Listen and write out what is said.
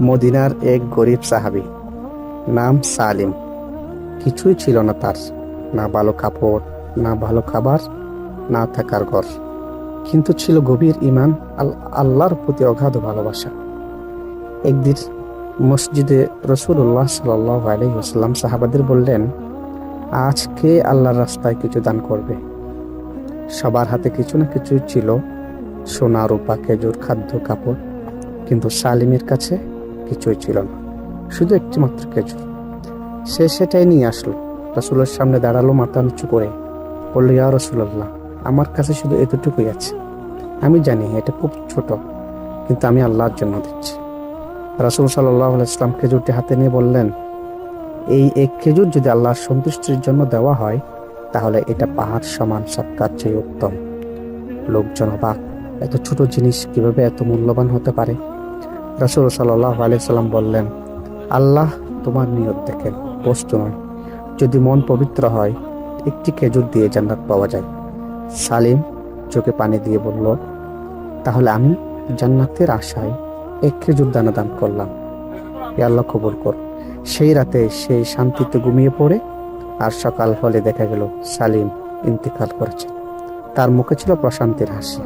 মদিনার এক গরিব সাহাবী, নাম সালিম। কিছুই ছিল না তার, না ভালো কাপড়, না ভালো খাবার, না থাকার ঘর, কিন্তু ছিল গভীর ঈমান, আল্লাহর প্রতি অগাধ ভালোবাসা। একদিন মসজিদে রাসূলুল্লাহ সাল্লাল্লাহু আলাইহি ওয়াসাল্লাম সাহাবাদের বললেন, আজকে আল্লাহর রাস্তায় কিছু দান করবে। সবার হাতে কিছু না কিছু ছিল, সোনা রূপা খেজুর খাদ্য কাপড়, কিন্তু সালিমের কাছে কিছুই ছিল না, শুধু একটি মাত্র খেজুর। সে সেটাই নিয়ে আসলো, রাসূলের সামনে দাঁড়ালো মাথা নিচু করে, বলল, ইয়া রাসূলুল্লাহ, আমার কাছে শুধু এতটুকুই আছে। আমি জানি এটা খুব ছোট, কিন্তু আমি আল্লাহর জন্য দিচ্ছি। রাসূল সাল্লাল্লাহু আলাইহি ওয়াসাল্লাম খেজুরটি হাতে নিয়ে বললেন, এই এক খেজুর যদি আল্লাহর সন্তুষ্টির জন্য দেওয়া হয়, তাহলে এটা পাহাড় সমান সৎকার চেয়ে উত্তম। লোকজন অবাক, এত ছোট জিনিস কিভাবে এত মূল্যবান হতে পারে? রাসূল সাল্লাল্লাহু আলাইহি ওয়াসাল্লাম বললেন, আল্লাহ তোমার নিয়ত দেখেন, বস্তু নয়। যদি মন পবিত্র হয়, একটি খেজুর দিয়ে জান্নাত পাওয়া যায়। সালিম চোখে পানি দিয়ে বলল, তাহলে আমি জান্নাতের আশায় এক খেজুর দানা দান করলাম, এ আল্লাহ কবুল কর। সেই রাতে সেই শান্তিতে ঘুমিয়ে পড়ে, আর সকাল হলে দেখা গেল সালিম ইন্তিকাল করেছে। তার মুখে ছিল প্রশান্তির হাসি।